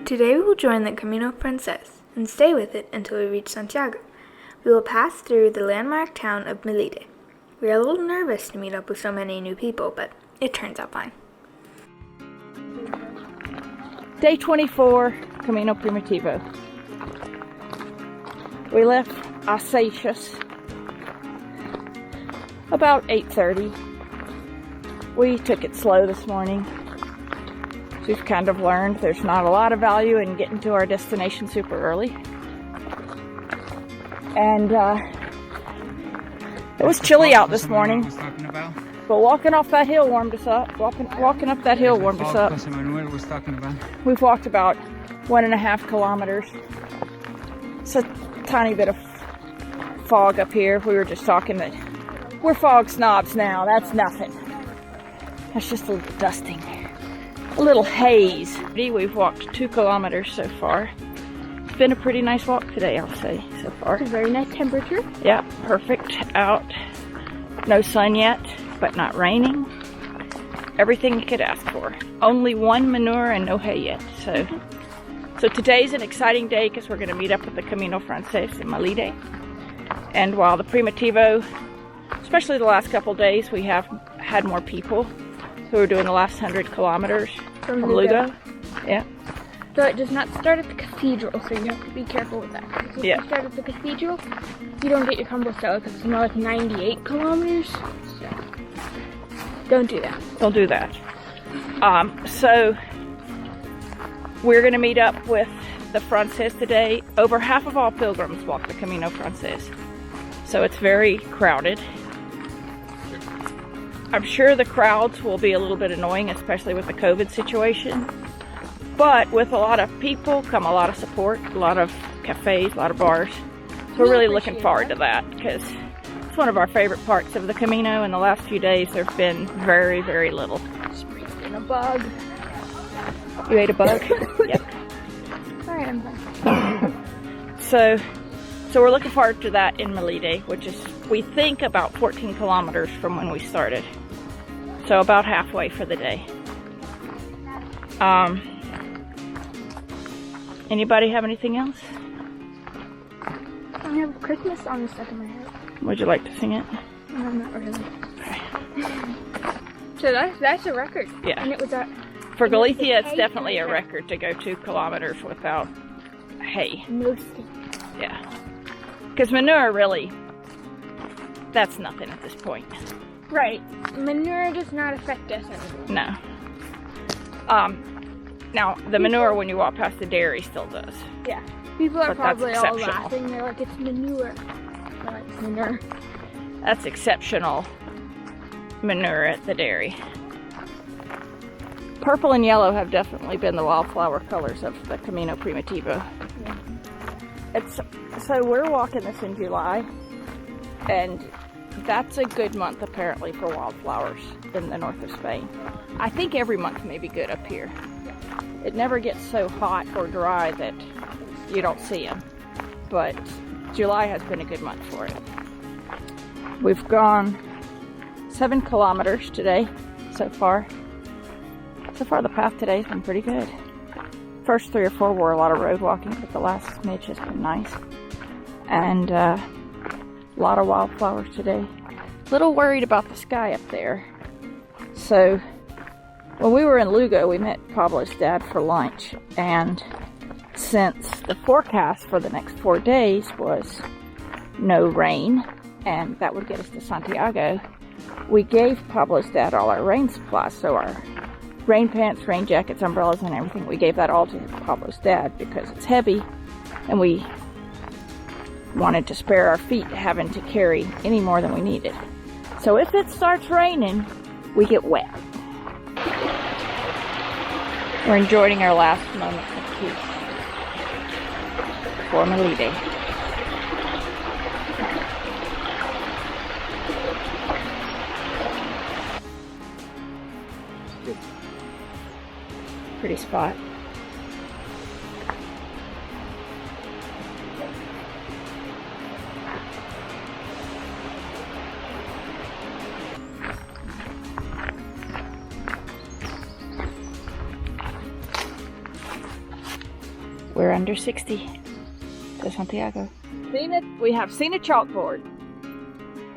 Today we will join the Camino Francés and stay with it until we reach Santiago. We will pass through the landmark town of Melide. We are a little nervous to meet up with so many new people, but it turns out fine. Day 24, Camino Primitivo. We left Alsacius about 8:30. We took it slow this morning. We've kind of learned there's not a lot of value in getting to our destination super early. And it was chilly out this morning, but walking off that hill warmed us up. Walking up that hill warmed us up. We've walked about 1.5 kilometers. It's a tiny bit of fog up here. We were just talking that we're fog snobs now. That's nothing. That's just a little dusting. A little haze. We've walked 2 kilometers so far. It's been a pretty nice walk today, I'll say, so far. It's a very nice temperature. Yeah, perfect out. No sun yet, but not raining. Everything you could ask for. Only one manure and no hay yet. So today's an exciting day because we're going to meet up with the Camino Francés in Melide. And while the Primitivo, especially the last couple days, we have had more people. So we're doing the last 100 kilometers from Lugo. Yeah. So it does not start at the cathedral, so you have to be careful with that. If you start at the cathedral, you don't get your Compostela because it's more like 98 kilometers. So don't do that. Don't do that. So we're going to meet up with the Francés today. Over half of all pilgrims walk the Camino Francés. So it's very crowded. I'm sure the crowds will be a little bit annoying, especially with the COVID situation. But with a lot of people come a lot of support, a lot of cafes, a lot of bars. So we're really looking forward to that because it's one of our favorite parts of the Camino. In the last few days, there's been very, very little. It's been a bug. You ate a bug? Yep. Sorry, I'm fine. So we're looking forward to that in Melide, which is, we think, about 14 kilometers from when we started. So about halfway for the day. Anybody have anything else? I have Christmas on the stuck in my head. Would you like to sing it? No, not really. Okay. So that's a record. Yeah. And it was For Galicia, it's definitely a record to go 2 kilometers without hay. Mostly. Yeah. Because manure, really, that's nothing at this point. Right. Manure does not affect us anymore. No. Now, the manure when you walk past the dairy still does. Yeah. People are But that's probably all exceptional. laughing. They're like, it's manure. They're like, manure. That's exceptional manure at the dairy. Purple and yellow have definitely been the wildflower colors of the Camino Primitivo. Yeah. So we're walking this in July, and that's a good month apparently for wildflowers in the north of Spain. I think every month may be good up here. It never gets so hot or dry that you don't see them, but July has been a good month for it. We've gone 7 kilometers today so far. So far the path today has been pretty good. First 3 or 4 were a lot of road walking, but the last smidge has been nice. And a lot of wildflowers today. A little worried about the sky up there. So when we were in Lugo, we met Pablo's dad for lunch. And since the forecast for the next 4 days was no rain, and that would get us to Santiago, we gave Pablo's dad all our rain supplies. So our rain pants, rain jackets, umbrellas, and everything, we gave that all to Pablo's dad because it's heavy, and we wanted to spare our feet having to carry any more than we needed. So if it starts raining, we get wet. We're enjoying our last moments of peace for Melide. Pretty spot. We're under 60 to Santiago. We have seen a chalkboard.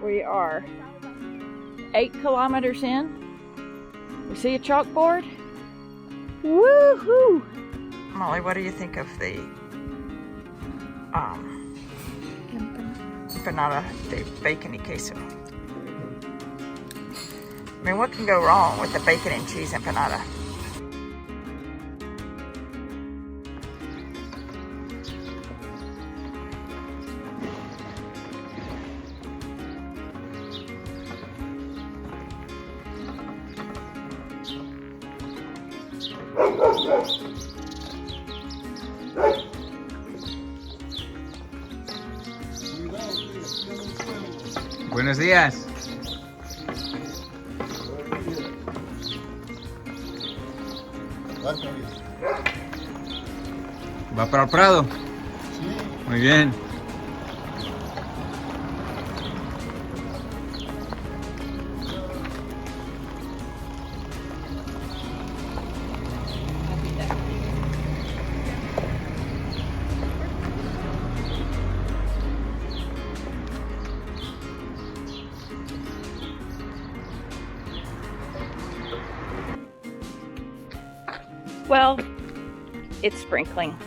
We are 8 kilometers in. We see a chalkboard. Woohoo! Molly, what do you think of the empanada de bacon y queso? I mean, what can go wrong with the bacon and cheese empanada? Buenos días. ¿Va para el Prado? Sí. Muy bien. Well, it's sprinkling.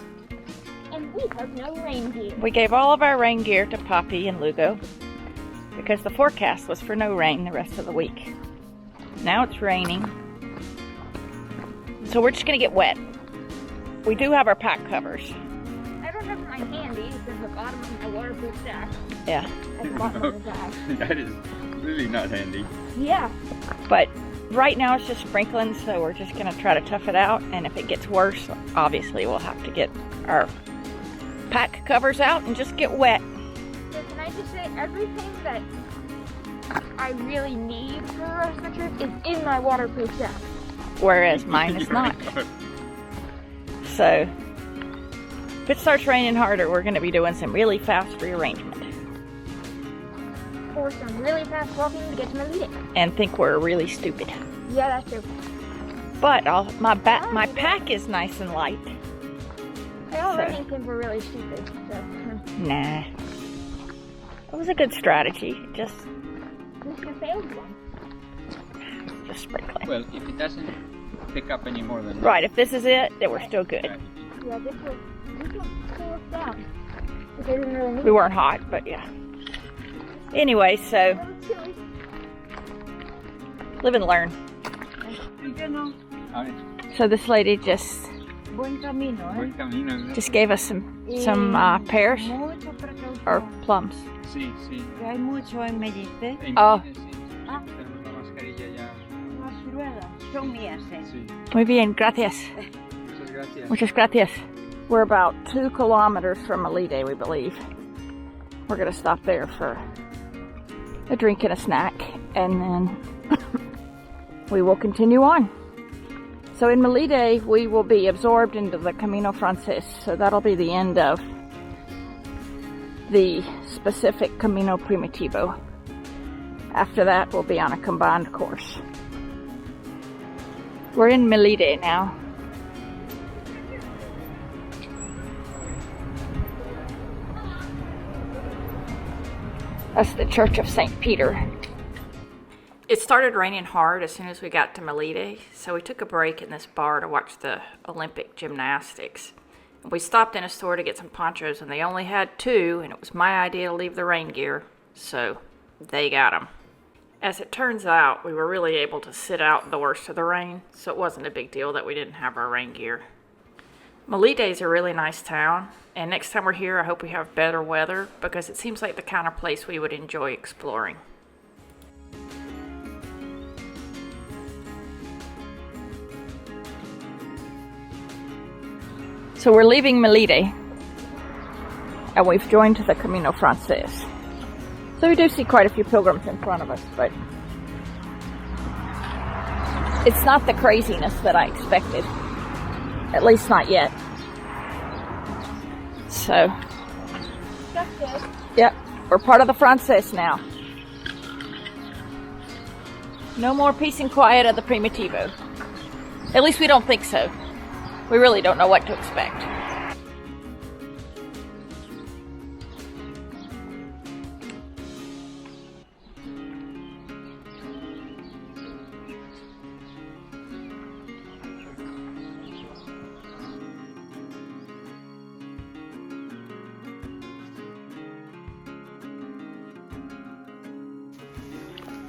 And we have no rain gear. We gave all of our rain gear to Poppy and Lugo because the forecast was for no rain the rest of the week. Now it's raining, so we're just gonna get wet. We do have our pack covers. I don't have mine handy. It's at the bottom of my waterproof sack. Yeah. At the bottom of the bag. That is really not handy. Yeah. But right now it's just sprinkling, so we're just gonna try to tough it out. And if it gets worse, obviously we'll have to get our pack covers out and just get wet. So can I just say, everything that I really need for the rest of the trip is in my waterproof sack. Whereas mine is not. So if it starts raining harder, we're gonna be doing some really fast rearrangement. Or some really fast walking to get to Melide. And think we're really stupid. Yeah, that's true. But my pack is nice and light. I already think we're really stupid, so. Nah. It was a good strategy. Just This is a failed one. Just sprinkling. Well, if it doesn't pick up any more than that. Right, if this is it, then we're still good. Yeah, this will cool us down. It didn't really need We weren't hot, but yeah. Anyway, so live and learn. So this lady just gave us some pears or plums. Sí, sí. Hay mucho en Melide. Oh, La mascarilla ya. Las ruedas son mías. Sí. muy bien, gracias. Muchas gracias. Muchas gracias. We're about 2 kilometers from Melide, we believe. We're gonna stop there for a drink and a snack, and then we will continue on. So in Melide, we will be absorbed into the Camino Frances, so that'll be the end of the specific Camino Primitivo. After that, we'll be on a combined course. We're in Melide now. That's the Church of St. Peter. It started raining hard as soon as we got to Melide, so we took a break in this bar to watch the Olympic gymnastics. We stopped in a store to get some ponchos, and they only had 2, and it was my idea to leave the rain gear, so they got them. As it turns out, we were really able to sit out the worst of the rain, so it wasn't a big deal that we didn't have our rain gear. Melide is a really nice town, and next time we're here, I hope we have better weather, because it seems like the kind of place we would enjoy exploring. So we're leaving Melide, and we've joined the Camino Frances. So we do see quite a few pilgrims in front of us, but it's not the craziness that I expected. At least not yet. So, That's good. yep, we're part of the Frances now. No more peace and quiet of the Primitivo. At least we don't think so. We really don't know what to expect.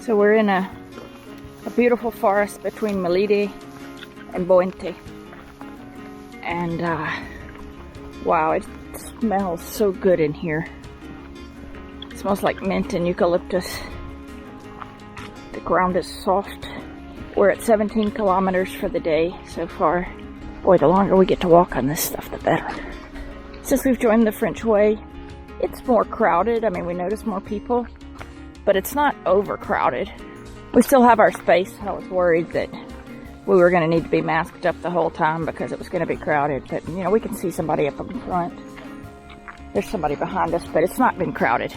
So we're in a beautiful forest between Melide and Boente. And wow, it smells so good in here. It smells like mint and eucalyptus. The ground is soft. We're at 17 kilometers for the day so far. Boy, the longer we get to walk on this stuff, the better. Since we've joined the French Way, it's more crowded. I mean, we notice more people, but it's not overcrowded. We still have our space. I was worried that we were going to need to be masked up the whole time because it was going to be crowded. But, you know, we can see somebody up in front. There's somebody behind us, but it's not been crowded.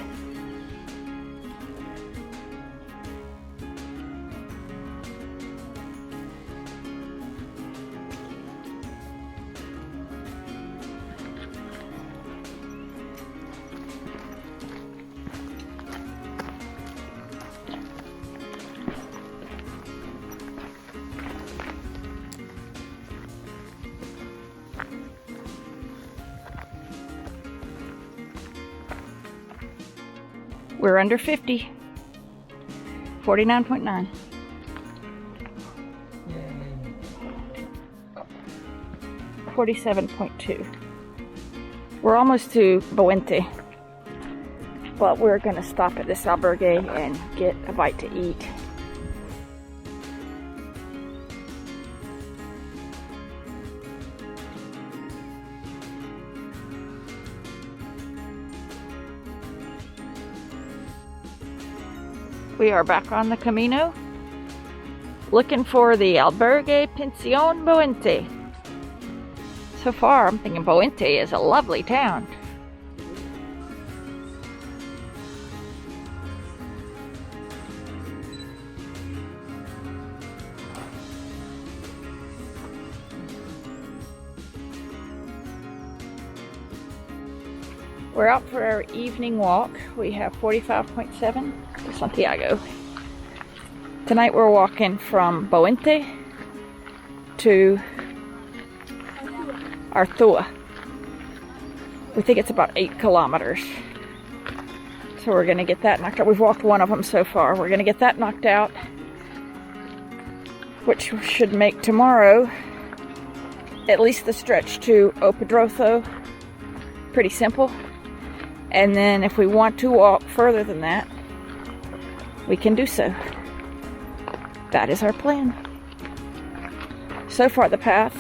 We're under 50. 49.9. – 47.2. We're almost to Boente, but we're gonna stop at this albergue and get a bite to eat. We are back on the Camino, looking for the Albergue Pension Boente. So far, I'm thinking Boente is a lovely town. We're out for our evening walk. We have 45.7 to Santiago. Tonight we're walking from Boente to Arthua. We think it's about 8 kilometers. So we're gonna get that knocked out. We've walked one of them so far. We're gonna get that knocked out, which should make tomorrow at least the stretch to Opadroso pretty simple. And then if we want to walk further than that, we can do so. That is our plan. So far the path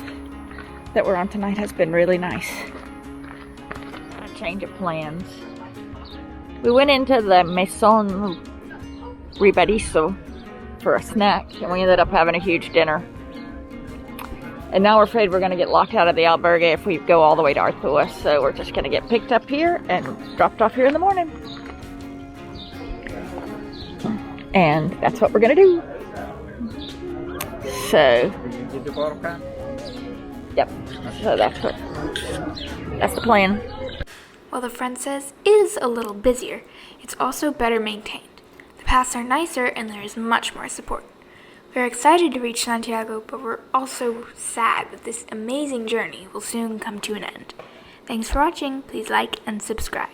that we're on tonight has been really nice. A change of plans. We went into the Maison Ribarizo for a snack and we ended up having a huge dinner. And now we're afraid we're going to get locked out of the albergue if we go all the way to Arthua. So we're just going to get picked up here and dropped off here in the morning. And that's what we're going to do. So, yep. So that's the plan. While the Frances is a little busier, it's also better maintained. The paths are nicer and there is much more support. We're excited to reach Santiago, but we're also sad that this amazing journey will soon come to an end. Thanks for watching. Please like and subscribe.